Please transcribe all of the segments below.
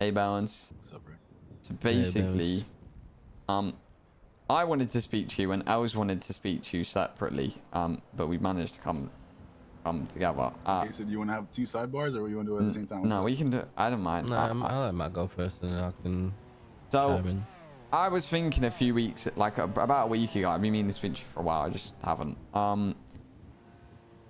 Hey, Balance. What's up, bro? So basically, Balance. I wanted to speak to you and Els wanted to speak to you separately, but we managed to come together. Okay, so do you want to have 2 sidebars, or you want to do it at the same time? No, we can do. I don't mind. No, I'll let Matt go first, and then I can So, chime in. I was thinking a few weeks, like about a week ago. I've been meaning to speak to you for a while. I just haven't. I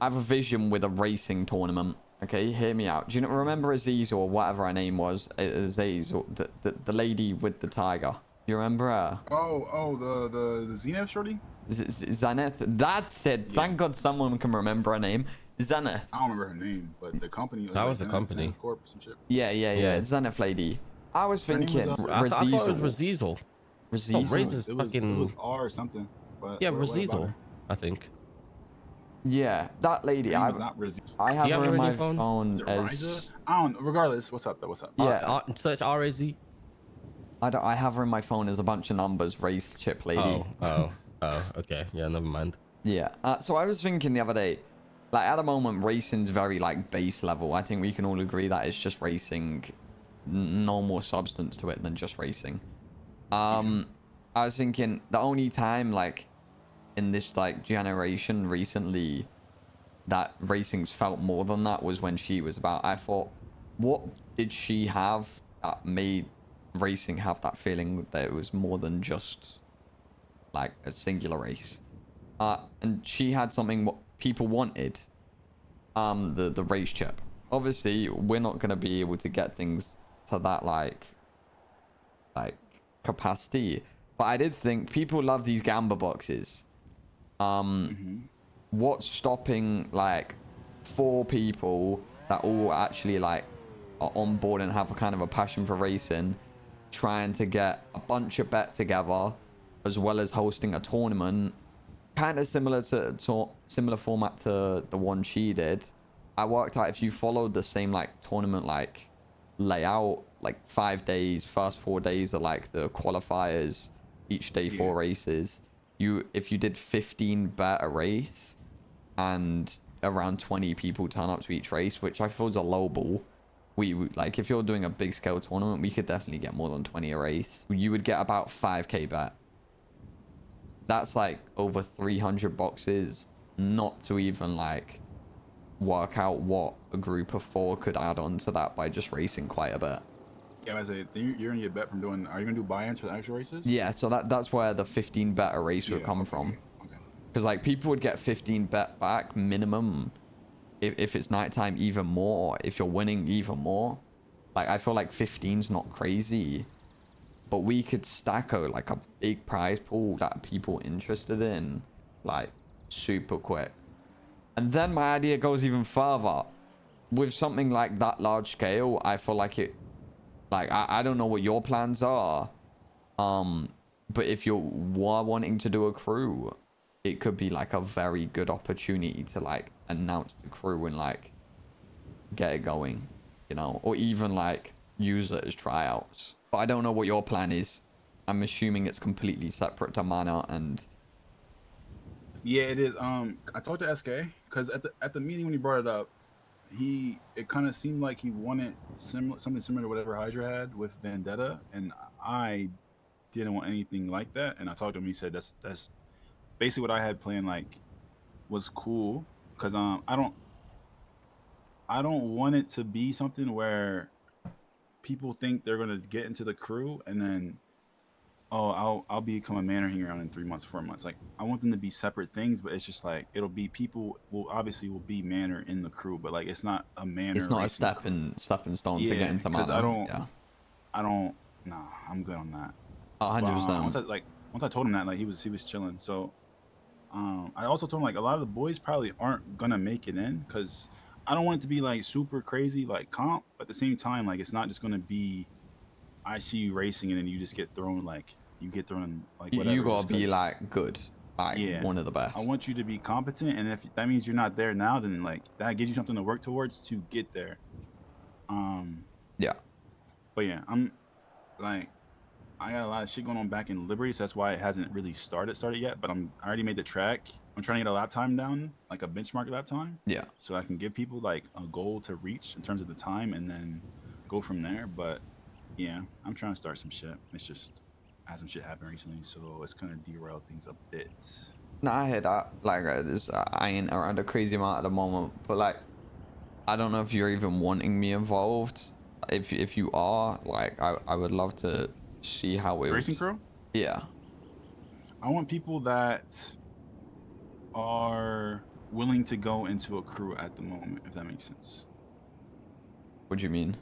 have a vision with a racing tournament. Okay, hear me out. Do you remember Aziz or whatever her name was? Aziz, or the lady with the tiger. You remember her? Oh, the Zenith shorty? Zenith. That's it. Yeah. Thank God someone can remember her name. Zenith. I don't remember her name, but the company. That was the company. Zenith Corp or some shit. Yeah. Zenith lady. I was Her name thinking was, I thought it was Razizel. Razizel. No, Razizel. Razor's It was fucking. R or something. But Yeah, what about Razizel, her? I think. Yeah, that lady. Her name was not Razizel. I have you have her her in in my your phone? phone Is it as. Riza? I don't. Regardless, what's up? Though? What's up? Yeah. Search RAZ. I have her in my phone as a bunch of numbers. Race chip lady. Oh, okay. Yeah, never mind. Yeah. So I was thinking the other day, like at the moment, racing's very like base level. I think we can all agree that it's just racing, no more substance to it than just racing. I was thinking the only time like in this like generation recently that racing's felt more than that was when she was about. I thought, what did she have that made racing have that feeling that it was more than just like a singular race? And she had something what people wanted, the race chip. Obviously we're not going to be able to get things to that like capacity, but I did think people love these gamba boxes. What's stopping like 4 people that all actually like are on board and have a kind of a passion for racing, trying to get a bunch of bet together as well as hosting a tournament kind of similar similar format to the one she did? I worked out if you followed the same like tournament like layout, like 5 days, first 4 days are like the qualifiers, each day 4 races. If you did 15 bet a race and around 20 people turn up to each race, which I feel is a low ball. We like if you're doing a big scale tournament, we could definitely get more than 20 a race. You would get about 5k bet. That's like over 300 boxes, not to even like work out what a group of 4 could add on to that by just racing quite a bit. Yeah, I say you're gonna get bet from doing. Are you gonna do buy-ins for the actual races? Yeah, so that's where the 15 bet a race would come from. Okay. Because like people would get 15 bet back minimum if it's nighttime, even more. If you're winning, even more. Like I feel like 15's not crazy, but we could stack like a big prize pool that people interested in like super quick. And then my idea goes even further. With something like that large scale, I feel like it, like I don't know what your plans are, but if you were wanting to do a crew, it could be like a very good opportunity to like announce the crew and like get it going, you know, or even like use it as tryouts. But I don't know what your plan is. I'm assuming it's completely separate to Manor and. Yeah, it is. I talked to SK because at the meeting when he brought it up, it kind of seemed like he wanted something similar to whatever Hydra had with Vendetta, and I didn't want anything like that. And I talked to him. He said that's basically what I had planned. Like, was cool because I don't want it to be something where people think they're gonna get into the crew and then, oh, I'll become a Manor hanging around in 3 months, 4 months. Like, I want them to be separate things, but it's just like it'll be people will be Manor in the crew, but like it's not a Manor. It's not a stepping stone to get into Manor. I don't. Nah, I'm good on that. 100%. Once I told him that, like he was chilling. So, I also told him like a lot of the boys probably aren't gonna make it in because I don't want it to be like super crazy like comp, but at the same time, like it's not just gonna be. I see you racing and then you just get thrown like whatever. You gotta be like good, like one of the best. I want you to be competent, and if that means you're not there now, then like that gives you something to work towards to get there. Yeah. But yeah, I'm like I got a lot of shit going on back in Liberty, so that's why it hasn't really started yet. But I already made the track. I'm trying to get a lap time down, like a benchmark lap time. Yeah. So I can give people like a goal to reach in terms of the time, and then go from there. But Yeah, I'm trying to start some shit. It's just I had some shit happen recently, so it's kind of derailed things a bit. Nah, I hear that. Like, I ain't around a crazy amount at the moment, but like, I don't know if you're even wanting me involved. If you are, like, I would love to see how it Racing would. crew? Yeah. I want people that are willing to go into a crew at the moment, if that makes sense. What do you mean?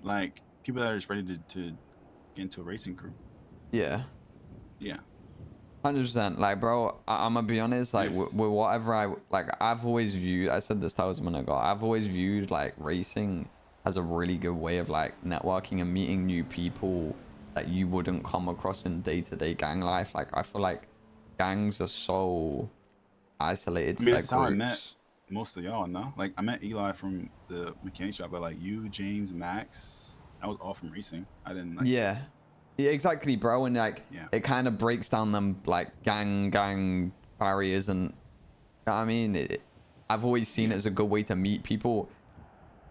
Like people that are just ready to get into a racing crew. Yeah. Yeah. 100%. Like, bro, I'm gonna be honest. Like, If with whatever I've always viewed. I said this 1,000 minutes ago. I've always viewed like racing as a really good way of like networking and meeting new people that you wouldn't come across in day-to-day gang life. Like, I feel like gangs are so isolated I to mean, their that's how I met groups. most of y'all. No, like I met Eli from the mechanic shop, but like you, James, Max, that was all from racing. I didn't like. Yeah. Yeah, exactly, bro. And like, Yeah. it kind of breaks down them like gang barriers, and you know what I mean, I've always seen it Yeah. as a good way to meet people.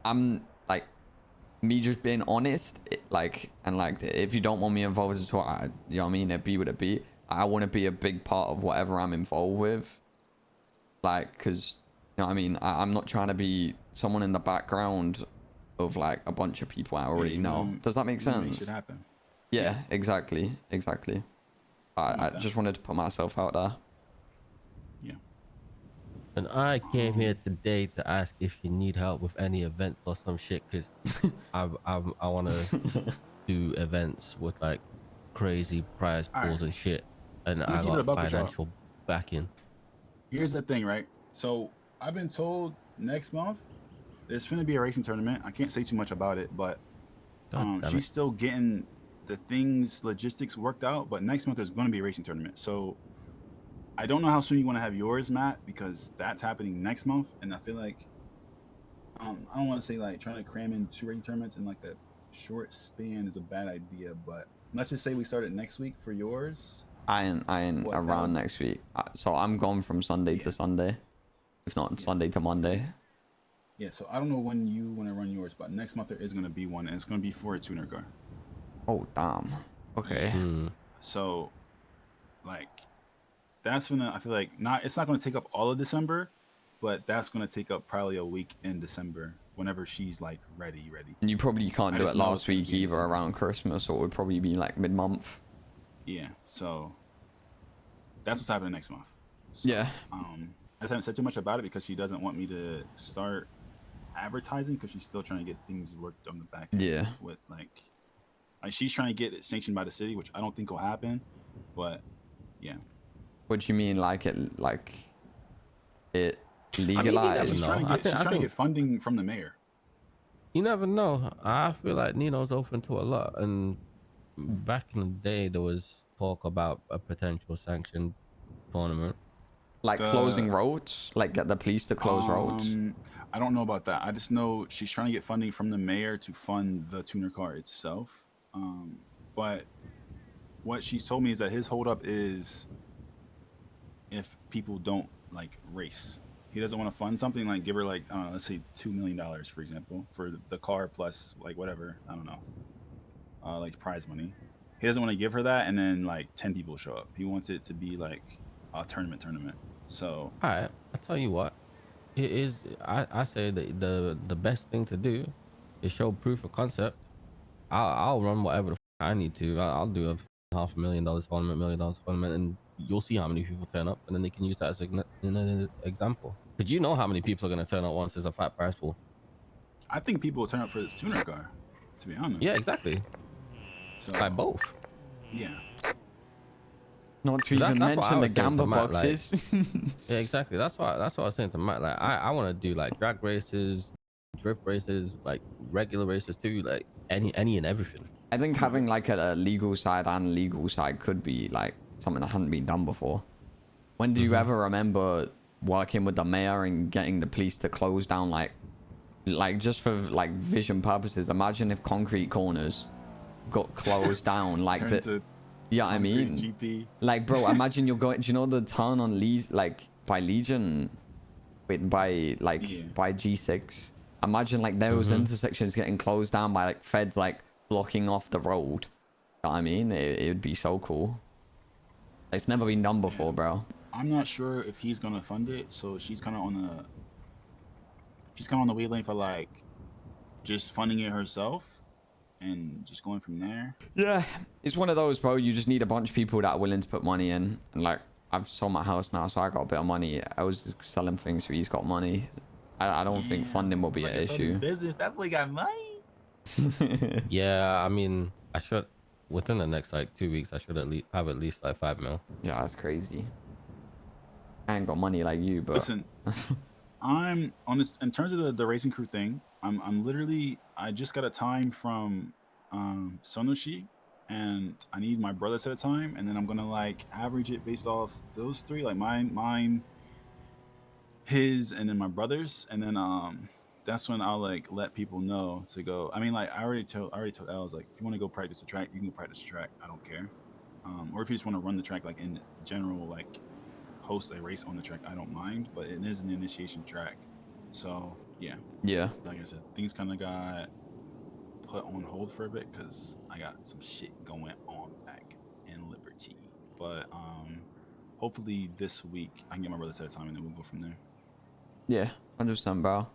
I'm like, me just being honest, and like, if you don't want me involved at all, you know what I mean, it be what it be. I want to be a big part of whatever I'm involved with, like, because you know what I mean, I'm not trying to be someone in the background of like a bunch of people I already know. Does that make sense? Make shit happen. Yeah, exactly. I just wanted to put myself out there. Yeah. And I came here today to ask if you need help with any events or some shit, because I want to do events with like crazy prize All pools right. and shit, and I'm gonna I keep it a got buck with y'all. financial backing. Here's the thing, right? So I've been told next month there's going to be a racing tournament. I can't say too much about it, but God damn she's it. still getting the things logistics worked out. But next month there's going to be a racing tournament. So I don't know how soon you want to have yours, Matt, because that's happening next month, and I feel like I don't want to say like trying to cram in 2 racing tournaments in like a short span is a bad idea. But let's just say we start it next week for yours. I ain't What, around next week, so I'm gone from Sunday Yeah. to Sunday, if not Sunday to Monday. Yeah, so I don't know when you want to run yours, but next month there is going to be one, and it's going to be for a tuner car. Oh damn. Okay. Hmm. So, like, that's gonna. I feel like it's not going to take up all of December, but that's going to take up probably a week in December whenever she's like ready. And you probably can't I do just it know last it's gonna week be in either, December. around Christmas, or it would probably be like mid-month. Yeah, so that's what's happening next month. So, Yeah. I just haven't said too much about it because she doesn't want me to start advertising because she's still trying to get things worked on the back end. Yeah. With like she's trying to get it sanctioned by the city, which I don't think will happen. But yeah. What do you mean, like it I mean, legalized? she's know. trying to I get, think- she's I trying to think- get funding from the mayor. You never know. I feel like Nino's open to a lot. And back in the day, there was talk about a potential sanctioned tournament. Like closing roads, like get the police to close roads. I don't know about that. I just know she's trying to get funding from the mayor to fund the tuner car itself. But what she's told me is that his holdup is if people don't like race. He doesn't want to fund something like give her like let's say $2 million, for example, for the car plus like whatever, I don't know, like prize money. He doesn't want to give her that and then like 10 people show up. He wants it to be like a tournament. So All right, I tell you what, it is. I say that the best thing to do is show proof of concept. I'll run whatever the I need to. I'll do a $500,000 tournament, $1 million tournament, and you'll see how many people turn up, and then they can use that as an example. Did you know how many people are going to turn up once there's a fat prize pool? I think people will turn up for this tuner car, to be honest. Yeah, exactly. So Like both. yeah. Not to That's even what I mention the was saying to gamba Matt, like- boxes. Yeah, exactly. That's what I was saying to Matt. Like, I want to do like drag races, drift races, like regular races too, like any and everything. I think having like a legal side and legal side could be like something that hadn't been done before. When do you ever remember working with the mayor and getting the police to close down like just for like vision purposes? Imagine if concrete corners got closed down like Turn that. to Yeah, I concrete mean, GP. like, bro, imagine you're going. Do you know the turn on like by Legion, by Yeah. by G6? Imagine like those intersections getting closed down by like feds like blocking off the road. You know what I mean, it would be so cool. It's never been done before, bro. I'm not sure if he's gonna fund it, so she's kind of on the wavelength for like just funding it herself and just going from there. Yeah, it's one of those, bro. You just need a bunch of people that are willing to put money in. And like, I've sold my house now, so I got a bit of money. I was just selling things, so he's got money. I don't think funding will be an issue. Business, that boy got money. Yeah, I mean, I should within the next like 2 weeks. I should have at least like 5 mil. Yeah, that's crazy. I ain't got money like you, but Listen, I'm on this in terms of the racing crew thing. I'm literally I just got a time from Sonoshi, and I need my brother set a time, and then I'm gonna like average it based off those three, like mine, his, and then my brother's, and then that's when I'll like let people know to go. I mean, like I already told Els, like, if you want to go practice the track, you can go practice the track. I don't care. Or if you just want to run the track, like in general, like host a race on the track, I don't mind. But it is an initiation track, so yeah. Like I said, things kind of got put on hold for a bit because I got some shit going on back in Liberty. But hopefully this week I can get my brother set a time, and then we'll go from there. yeah, 100%, bro.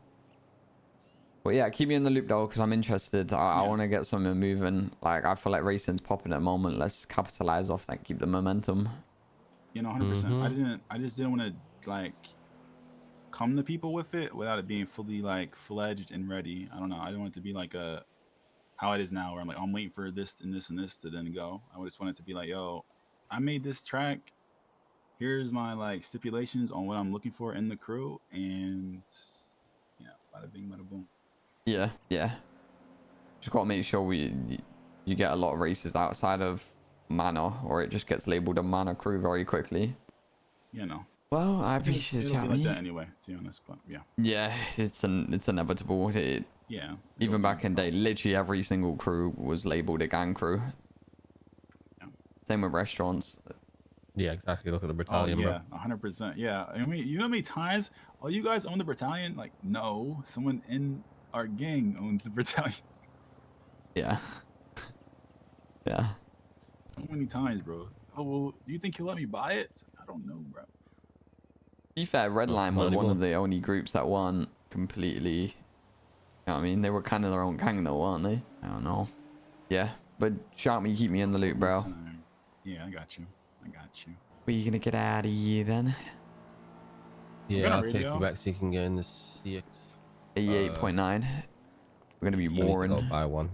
But yeah, keep me in the loop though, because I'm interested. I want to get something moving. Like, I feel like racing's popping at the moment. Let's capitalize off that, keep the momentum. You know, 100%. I just didn't want to like come to people with it without it being fully like fledged and ready. I don't know. I don't want it to be like how it is now, where I'm like, oh, I'm waiting for this and this and this to then go. I just want it to be like, yo, I made this track. Here's my like stipulations on what I'm looking for in the crew, and yeah, bada bing, bada boom. Yeah. Just got to make sure you get a lot of races outside of Manor, or it just gets labeled a Manor crew very quickly. You know. Well, I appreciate it'll be like that anyway, to be honest. But yeah. Yeah, it's inevitable. Yeah. Even back in day, literally every single crew was labeled a gang crew. Yeah. Same with restaurants. Yeah, exactly. Look at the battalion, bro. 100%. Yeah. I mean, you know how many times, oh, you guys own the battalion? Like, no, someone in our gang owns the battalion. Yeah. Yeah. So many times, bro. Oh, well, do you think he'll let me buy it? I don't know, bro. To be fair, Redline were one of the only groups that weren't completely, you know what I mean? They were kind of their own gang though, weren't they? I don't know. Yeah, but shout me, keep me in the loop, bro. Yeah, I got you. Were you gonna get out of here then? Yeah, I'll take you back so you can get in the CX. 88.9. We're gonna be warring. Go buy one.